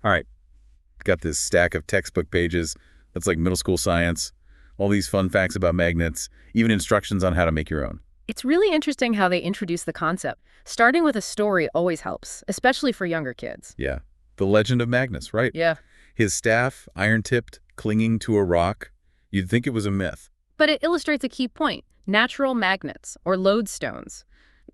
All right, got this stack of textbook pages. That's like middle school science. All these fun facts about magnets, even instructions on how to make your own. It's really interesting how they introduce the concept. Starting with a story always helps, especially for younger kids. Yeah. The legend of Magnus, right? Yeah. His staff, iron-tipped, clinging to a rock. You'd think it was a myth. But it illustrates a key point. Natural magnets, or lodestones,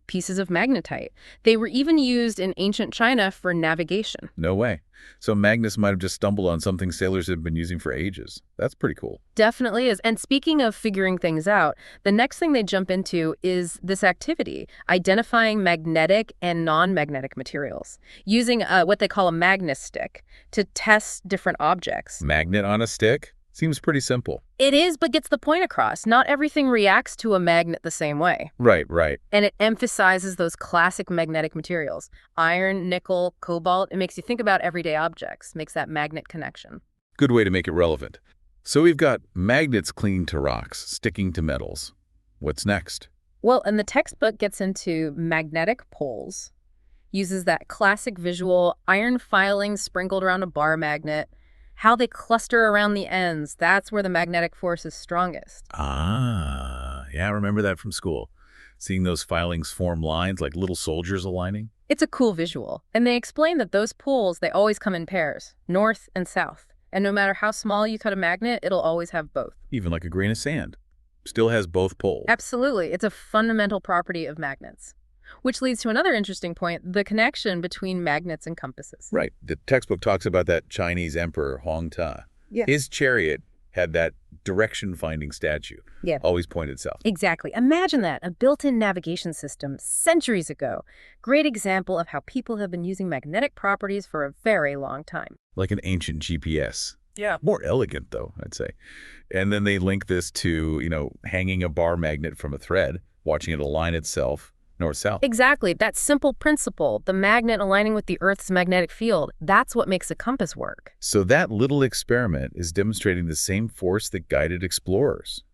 pieces of magnetite. They were even used in ancient China for navigation. No way. So Magnus might have just stumbled on something sailors had been using for ages. That's pretty cool. Definitely is. And speaking of figuring things out, the next thing they jump into is this activity, identifying magnetic and non-magnetic materials, using what they call a magnet-stick to test different objects. Magnet on a stick? Seems pretty simple. It is, but gets the point across. Not everything reacts to a magnet the same way. Right, right. And it emphasizes those classic magnetic materials. Iron, nickel, cobalt. It makes you think about everyday objects, makes that magnet connection. Good way to make it relevant. So we've got magnets clinging to rocks, sticking to metals. What's next? Well, and the textbook gets into magnetic poles, uses that classic visual, iron filings sprinkled around a bar magnet, how they cluster around the ends. That's where the magnetic force is strongest. Ah, yeah, I remember that from school. Seeing those filings form lines like little soldiers aligning. It's a cool visual. And they explain that those poles, they always come in pairs, north and south. And no matter how small you cut a magnet, it'll always have both. Even like a grain of sand. Still has both poles. Absolutely. It's a fundamental property of magnets. Which leads to another interesting point, the connection between magnets and compasses. Right. The textbook talks about that Chinese emperor, Hong Ta. Yeah. His chariot had that direction-finding statue. Yeah. Always pointed south. Exactly. Imagine that, a built-in navigation system centuries ago. Great example of how people have been using magnetic properties for a very long time. Like an ancient GPS. Yeah. More elegant, though, I'd say. And then they link this to, hanging a bar magnet from a thread, watching it align itself north-south. Exactly. That simple principle, the magnet aligning with the Earth's magnetic field, that's what makes a compass work. So that little experiment is demonstrating the same force that guided explorers.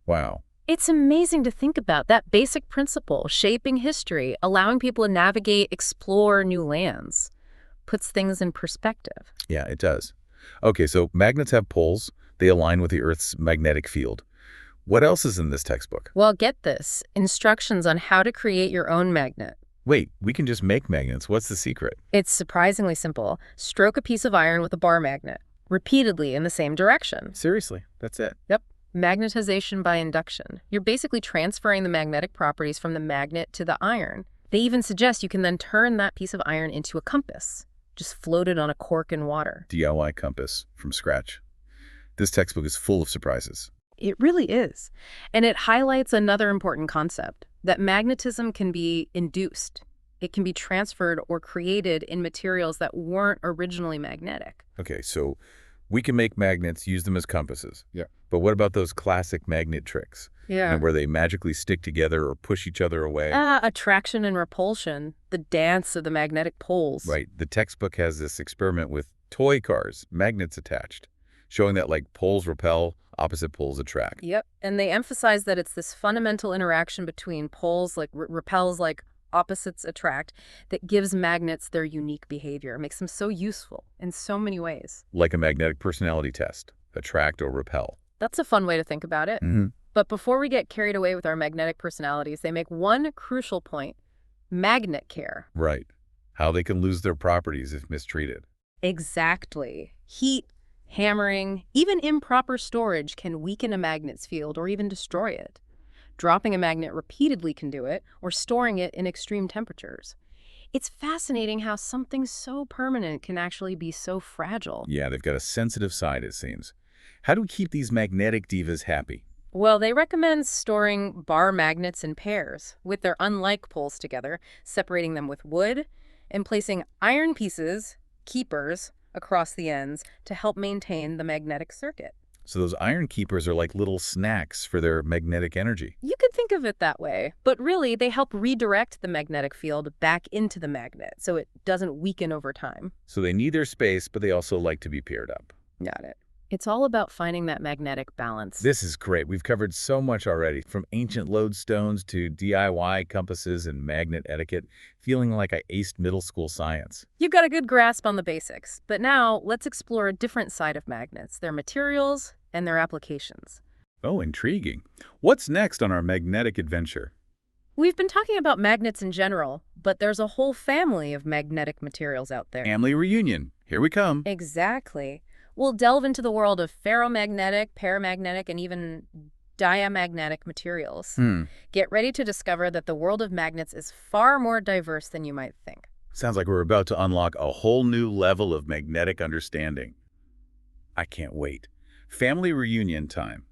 Wow. It's amazing to think about that basic principle, shaping history, allowing people to navigate, explore new lands. Puts things in perspective. Yeah, it does. Okay, so magnets have poles. They align with the Earth's magnetic field. What else is in this textbook? Well, get this. Instructions on how to create your own magnet. Wait, we can just make magnets. What's the secret? It's surprisingly simple. Stroke a piece of iron with a bar magnet, repeatedly in the same direction. Seriously, that's it. Yep. Magnetization by induction. You're basically transferring the magnetic properties from the magnet to the iron. They even suggest you can then turn that piece of iron into a compass. Just float it on a cork in water. DIY compass from scratch. This textbook is full of surprises. It really is. And it highlights another important concept, that magnetism can be induced. It can be transferred or created in materials that weren't originally magnetic. Okay, so we can make magnets, use them as compasses. Yeah. But what about those classic magnet tricks? Yeah. Where they magically stick together or push each other away? Attraction and repulsion, the dance of the magnetic poles. Right. The textbook has this experiment with toy cars, magnets attached, showing that like poles repel, opposite poles attract. Yep. And they emphasize that it's this fundamental interaction between poles, like repels like opposites attract, that gives magnets their unique behavior. It makes them so useful in so many ways. Like a magnetic personality test, attract or repel. That's a fun way to think about it. Mm-hmm. But before we get carried away with our magnetic personalities, they make one crucial point, magnet care. Right. How they can lose their properties if mistreated. Exactly. Heat, hammering, even improper storage can weaken a magnet's field or even destroy it. Dropping a magnet repeatedly can do it, or storing it in extreme temperatures. It's fascinating how something so permanent can actually be so fragile. Yeah, they've got a sensitive side, it seems. How do we keep these magnetic divas happy? Well, they recommend storing bar magnets in pairs with their unlike poles together, separating them with wood, and placing iron pieces, keepers, across the ends to help maintain the magnetic circuit. So those iron keepers are like little snacks for their magnetic energy. You could think of it that way, but really they help redirect the magnetic field back into the magnet so it doesn't weaken over time. So they need their space, but they also like to be paired up. Got it. It's all about finding that magnetic balance. This is great. We've covered so much already, from ancient lodestones to DIY compasses and magnet etiquette, feeling like I aced middle school science. You've got a good grasp on the basics, but now let's explore a different side of magnets, their materials and their applications. Oh, intriguing. What's next on our magnetic adventure? We've been talking about magnets in general, but there's a whole family of magnetic materials out there. Family reunion. Here we come. Exactly. We'll delve into the world of ferromagnetic, paramagnetic, and even diamagnetic materials. Get ready to discover that the world of magnets is far more diverse than you might think. Sounds like we're about to unlock a whole new level of magnetic understanding. I can't wait. Family reunion time.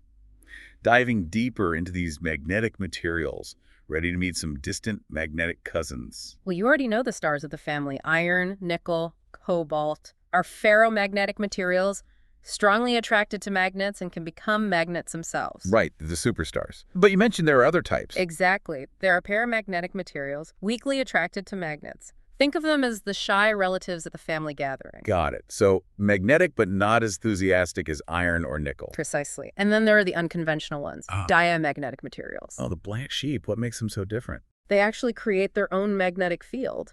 Diving deeper into these magnetic materials, ready to meet some distant magnetic cousins. Well, you already know the stars of the family: iron, nickel, cobalt. Are ferromagnetic materials strongly attracted to magnets and can become magnets themselves. Right, the superstars. But you mentioned there are other types. Exactly. There are paramagnetic materials weakly attracted to magnets. Think of them as the shy relatives at the family gathering. Got it. So magnetic but not as enthusiastic as iron or nickel. Precisely. And then there are the unconventional ones, diamagnetic materials. Oh, the black sheep. What makes them so different? They actually create their own magnetic field,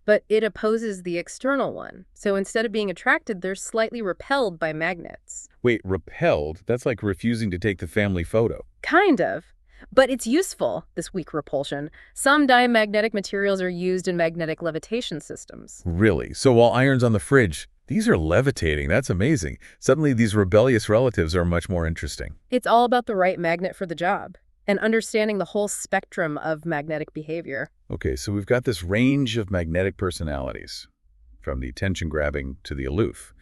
but it opposes the external one. So instead of being attracted, they're slightly repelled by magnets. Wait, repelled? That's like refusing to take the family photo. Kind of. But it's useful, this weak repulsion. Some diamagnetic materials are used in magnetic levitation systems. Really? So while iron's on the fridge, these are levitating. That's amazing. Suddenly these rebellious relatives are much more interesting. It's all about the right magnet for the job and understanding the whole spectrum of magnetic behavior. Okay, so we've got this range of magnetic personalities, from the attention-grabbing to the aloof.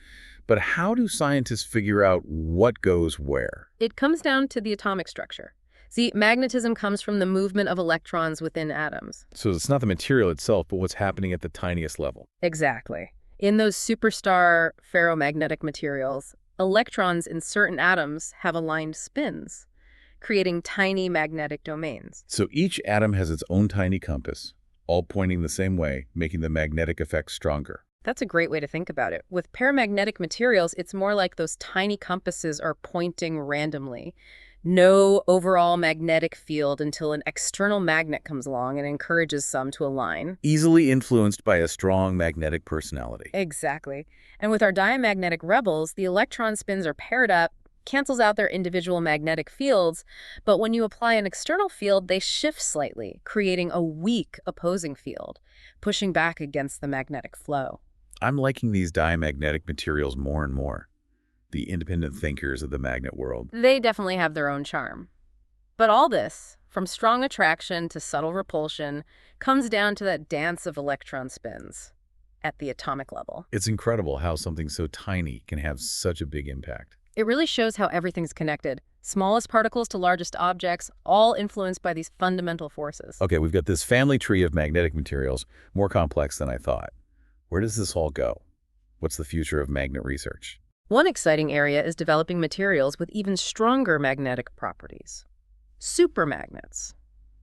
But how do scientists figure out what goes where? It comes down to the atomic structure. See, magnetism comes from the movement of electrons within atoms. So it's not the material itself, but what's happening at the tiniest level. Exactly. In those superstar ferromagnetic materials, electrons in certain atoms have aligned spins, creating tiny magnetic domains. So each atom has its own tiny compass, all pointing the same way, making the magnetic effect stronger. That's a great way to think about it. With paramagnetic materials, it's more like those tiny compasses are pointing randomly. No overall magnetic field until an external magnet comes along and encourages some to align. Easily influenced by a strong magnetic personality. Exactly. And with our diamagnetic rebels, the electron spins are paired up, cancels out their individual magnetic fields, but when you apply an external field, they shift slightly, creating a weak opposing field, pushing back against the magnetic flow. I'm liking these diamagnetic materials more and more. The independent thinkers of the magnet world. They definitely have their own charm. But all this, from strong attraction to subtle repulsion, comes down to that dance of electron spins at the atomic level. It's incredible how something so tiny can have such a big impact. It really shows how everything's connected. Smallest particles to largest objects, all influenced by these fundamental forces. Okay, we've got this family tree of magnetic materials, more complex than I thought. Where does this all go? What's the future of magnet research? One exciting area is developing materials with even stronger magnetic properties. Supermagnets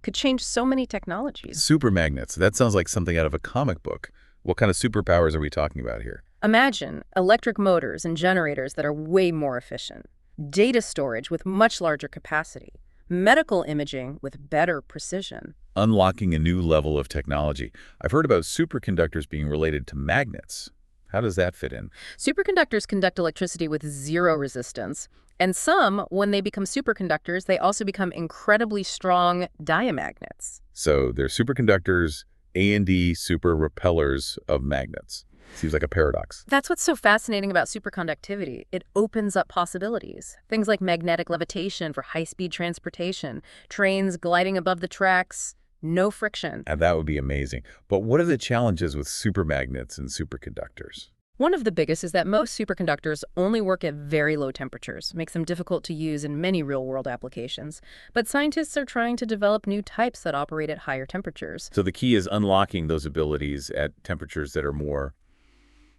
could change so many technologies. Supermagnets. That sounds like something out of a comic book. What kind of superpowers are we talking about here? Imagine electric motors and generators that are way more efficient, data storage with much larger capacity, medical imaging with better precision. Unlocking a new level of technology. I've heard about superconductors being related to magnets. How does that fit in? Superconductors conduct electricity with zero resistance, and some, when they become superconductors, they also become incredibly strong diamagnets. So they're superconductors, A&D super repellers of magnets. Seems like a paradox. That's what's so fascinating about superconductivity. It opens up possibilities. Things like magnetic levitation for high-speed transportation, trains gliding above the tracks, no friction. And that would be amazing. But what are the challenges with supermagnets and superconductors? One of the biggest is that most superconductors only work at very low temperatures, makes them difficult to use in many real-world applications. But scientists are trying to develop new types that operate at higher temperatures. So the key is unlocking those abilities at temperatures that are more,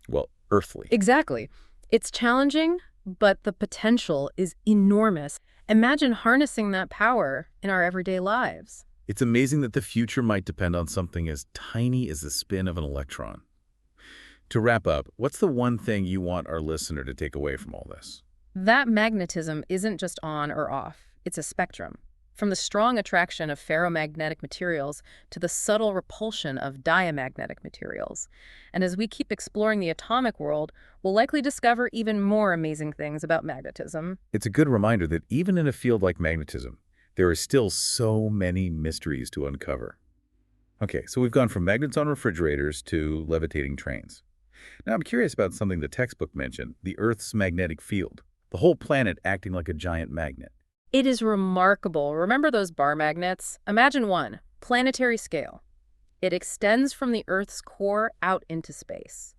well, earthly. Exactly. It's challenging, but the potential is enormous. Imagine harnessing that power in our everyday lives. It's amazing that the future might depend on something as tiny as the spin of an electron. To wrap up, what's the one thing you want our listener to take away from all this? That magnetism isn't just on or off, it's a spectrum. From the strong attraction of ferromagnetic materials to the subtle repulsion of diamagnetic materials. And as we keep exploring the atomic world, we'll likely discover even more amazing things about magnetism. It's a good reminder that even in a field like magnetism, there are still so many mysteries to uncover. Okay, so we've gone from magnets on refrigerators to levitating trains. Now I'm curious about something the textbook mentioned, the Earth's magnetic field. The whole planet acting like a giant magnet. It is remarkable. Remember those bar magnets? Imagine one, planetary scale. It extends from the Earth's core out into space.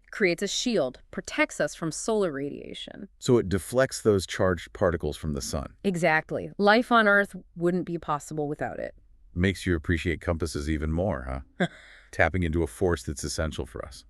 It creates a shield, protects us from solar radiation. So it deflects those charged particles from the sun. Exactly. Life on Earth wouldn't be possible without it. Makes you appreciate compasses even more, huh? Tapping into a force that's essential for us.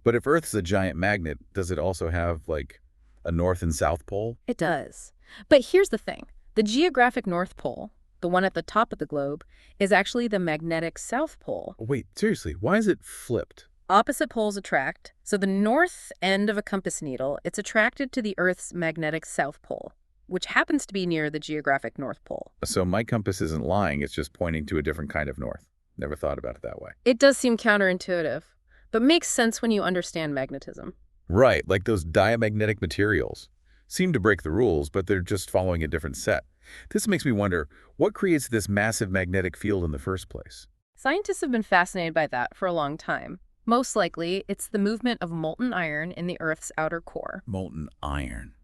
But if Earth's a giant magnet, does it also have, like, a north and south pole? It does. But here's the thing. The geographic North Pole, the one at the top of the globe, is actually the magnetic South Pole. Wait, seriously, why is it flipped? Opposite poles attract, so the north end of a compass needle, it's attracted to the Earth's magnetic South Pole, which happens to be near the geographic North Pole. So my compass isn't lying, it's just pointing to a different kind of north. Never thought about it that way. It does seem counterintuitive, but makes sense when you understand magnetism. Right, like those diamagnetic materials. Seem to break the rules, but they're just following a different set. This makes me wonder, what creates this massive magnetic field in the first place? Scientists have been fascinated by that for a long time. Most likely, it's the movement of molten iron in the Earth's outer core. Molten iron.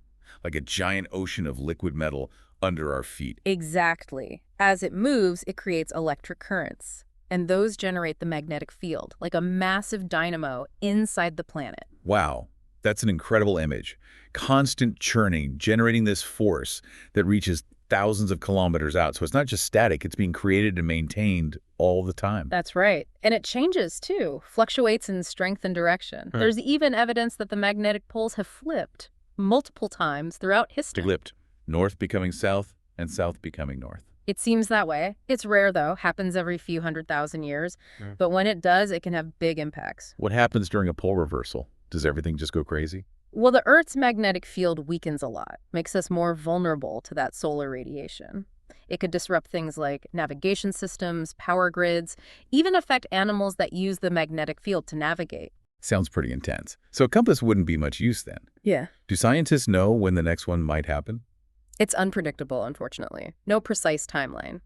Like a giant ocean of liquid metal under our feet. Exactly. As it moves, it creates electric currents. And those generate the magnetic field, like a massive dynamo inside the planet. Wow, that's an incredible image. Constant churning, generating this force that reaches thousands of kilometers out. So it's not just static, it's being created and maintained all the time. That's right. And it changes, too, fluctuates in strength and direction. Huh. There's even evidence that the magnetic poles have flipped multiple times throughout history. Flipped. North becoming south and south becoming north. It seems that way. It's rare, though, happens every few 100,000 years. But when it does, it can have big impacts. What happens during a pole reversal? Does everything just go crazy? Well, the Earth's magnetic field weakens a lot, makes us more vulnerable to that solar radiation. It could disrupt things like navigation systems, power grids, even affect animals that use the magnetic field to navigate. Sounds pretty intense. So a compass wouldn't be much use then. Yeah. Do scientists know when the next one might happen? It's unpredictable, unfortunately. No precise timeline.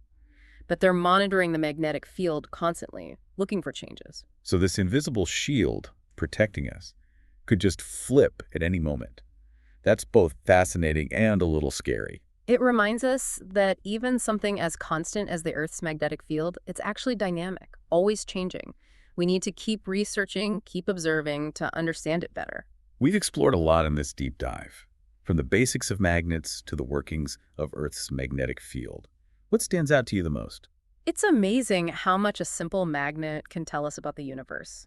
But they're monitoring the magnetic field constantly, looking for changes. So this invisible shield protecting us could just flip at any moment. That's both fascinating and a little scary. It reminds us that even something as constant as the Earth's magnetic field, it's actually dynamic, always changing. We need to keep researching, keep observing to understand it better. We've explored a lot in this deep dive, from the basics of magnets to the workings of Earth's magnetic field. What stands out to you the most? It's amazing how much a simple magnet can tell us about the universe.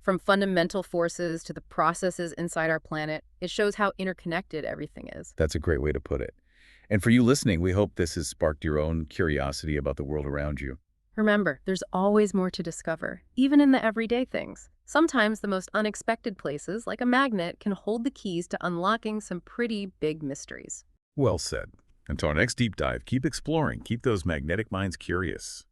From fundamental forces to the processes inside our planet, it shows how interconnected everything is. That's a great way to put it. And for you listening, we hope this has sparked your own curiosity about the world around you. Remember, there's always more to discover, even in the everyday things. Sometimes the most unexpected places, like a magnet, can hold the keys to unlocking some pretty big mysteries. Well said. Until our next deep dive, keep exploring, keep those magnetic minds curious.